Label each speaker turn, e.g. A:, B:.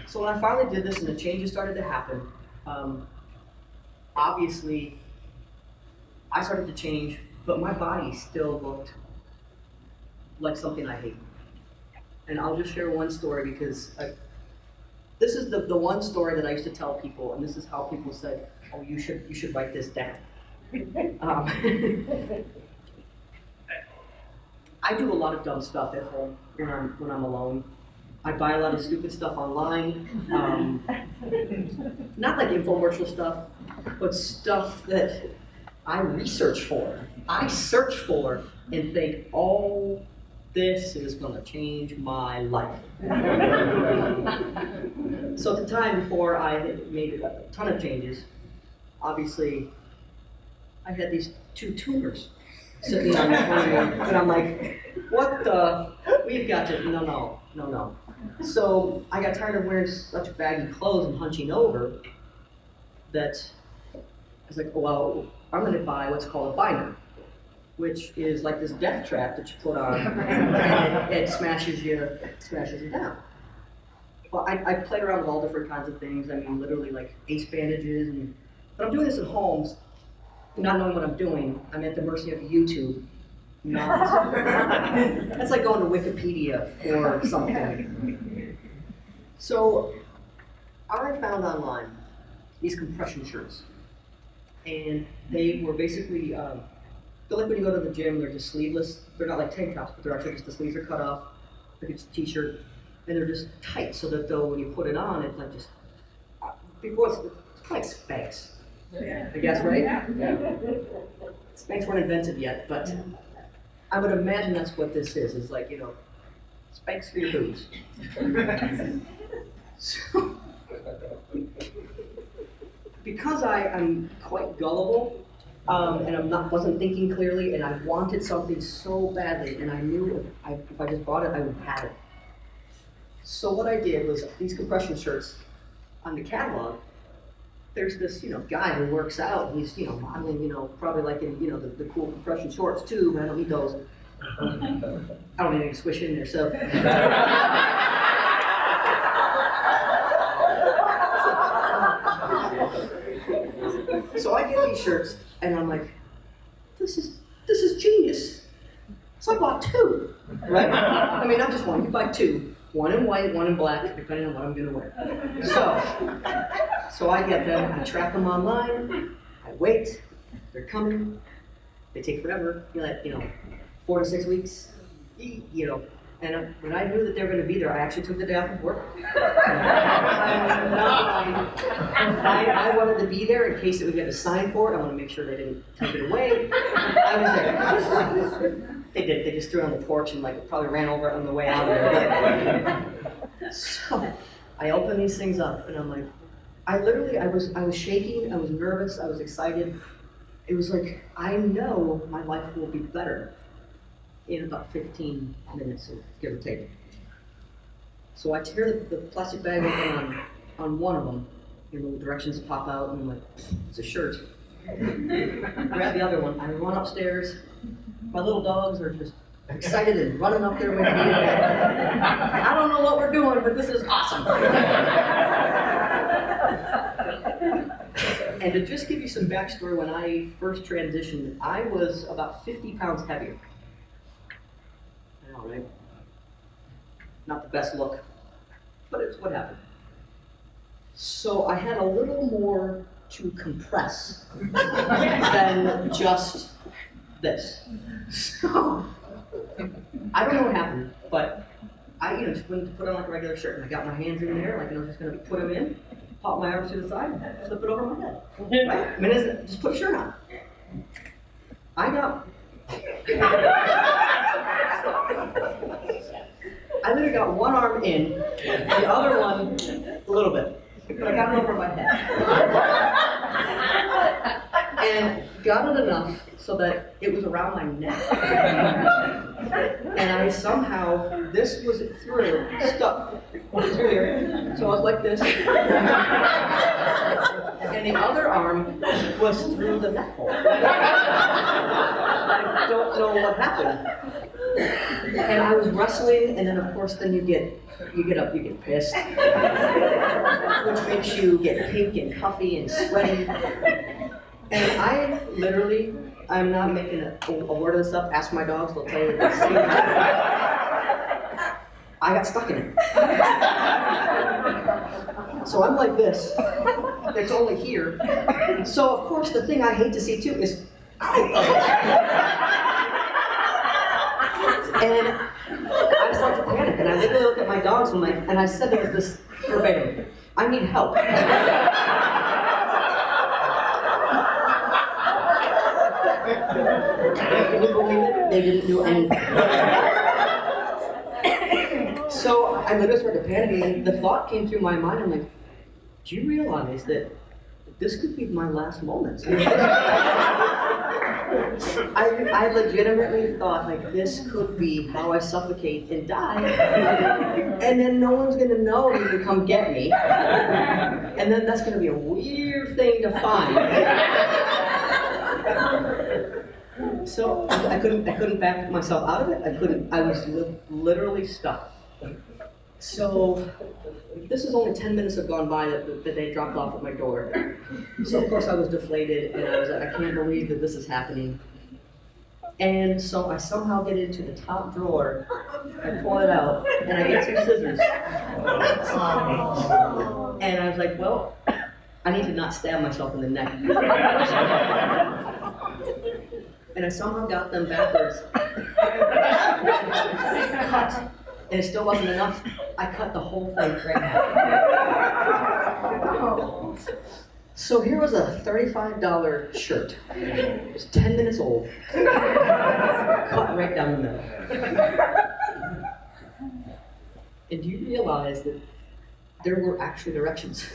A: So when I finally did this and the changes started to happen, obviously I started to change, but my body still looked like something I hate. And I'll just share one story because this is the one story that I used to tell people, and this is how people said, "Oh, you should write this down." I do a lot of dumb stuff at home when I'm alone. I buy a lot of stupid stuff online, not like infomercial stuff, but stuff that I research for. I search for and think, oh, this is gonna change my life. So at the time before I had made a ton of changes, obviously I had these 2 tumors sitting on the front, and I'm like, what the, we've got to, no. So I got tired of wearing such baggy clothes and hunching over that I was like, well, I'm gonna buy what's called a binder, which is like this death trap that you put on, and it smashes you down. Well, I played around with all different kinds of things. I mean, literally like ace bandages, but I'm doing this at home, not knowing what I'm doing. I'm at the mercy of YouTube. That's like going to Wikipedia for something. So I found online these compression shirts, and they were basically, they're like when you go to the gym, they're just sleeveless. They're not like tank tops, but they're actually just the sleeves are cut off, like it's a t-shirt, and they're just tight so that though when you put it on, it's like just, before it's like Spanx, I guess, right? Yeah. Spanx weren't invented yet, but I would imagine that's what this is. It's like, Spanx for your boobs. So, because I'm quite gullible, and wasn't thinking clearly, and I wanted something so badly, and I knew if I just bought it, I would have it. So what I did was these compression shirts on the catalog. There's this, guy who works out. He's, modeling, probably like in, the cool compression shorts too. But I don't need those. I don't need anything to squish in there. So. So I get these shirts, and I'm like, this is genius. So I bought 2, right? I mean, not just one. You buy 2. One in white, one in black, depending on what I'm gonna wear. So I get them, I track them online, I wait, they're coming, they take forever, 4 to 6 weeks, and when I knew that they were gonna be there, I actually took the day off of work. I'm not lying. I wanted to be there in case that we had to sign for it. I wanted to make sure they didn't take it away. I was there. They did. They just threw it on the porch and probably ran over it on the way out of there. So I opened these things up and I'm like, I was shaking, I was nervous, I was excited. It was like, I know my life will be better in about 15 minutes, give or take. So I tear the plastic bag open on one of them, little directions pop out, and I'm like, it's a shirt. I grab the other one, I run upstairs. My little dogs are just excited and running up there with me. I don't know what we're doing, but this is awesome. And to just give you some backstory, when I first transitioned, I was about 50 pounds heavier. I know, right? Not the best look, but it's what happened. So I had a little more to compress than just this. So I don't know what happened, but I just went to put on like a regular shirt, and I got my hands in there, like just gonna put them in, pop my arms to the side, flip it over my head. Right? I mean, just put a shirt on. I literally got one arm in, the other one a little bit, but I got it over my head. And got it enough so that it was around my neck. And I somehow, this was through, stuck. It's weird. So I was like this. And the other arm was through the neck hole. I don't know what happened. And I was wrestling, and then of course, then you get up, you get pissed, which makes you get pink and puffy and sweaty. And I literally, I'm not making a word of this up. Ask my dogs; they'll tell you the same thing. I got stuck in it. So I'm like this. It's only here. So of course, the thing I hate to see too is out of it. And I start to panic, and I literally look at my dogs, and I said to this verbatim, I need help. Can you believe it? They didn't do anything. So I literally started panicking, and the thought came through my mind, I'm like, do you realize that this could be my last moments? I legitimately thought, like, this could be how I suffocate and die, and then no one's gonna know and even come get me, and then that's gonna be a weird thing to find. So I couldn't back myself out of it. I was literally stuck. So this is only 10 minutes have gone by that they dropped off at my door. So of course I was deflated, and I was like, I can't believe that this is happening. And so I somehow get into the top drawer, I pull it out, and I get some scissors. And I was like, well, I need to not stab myself in the neck. And I somehow got them backwards. Cut. And it still wasn't enough. I cut the whole thing right now. So here was a $35 shirt. It was 10 minutes old. Cut right down the middle. And do you realize that there were actually directions?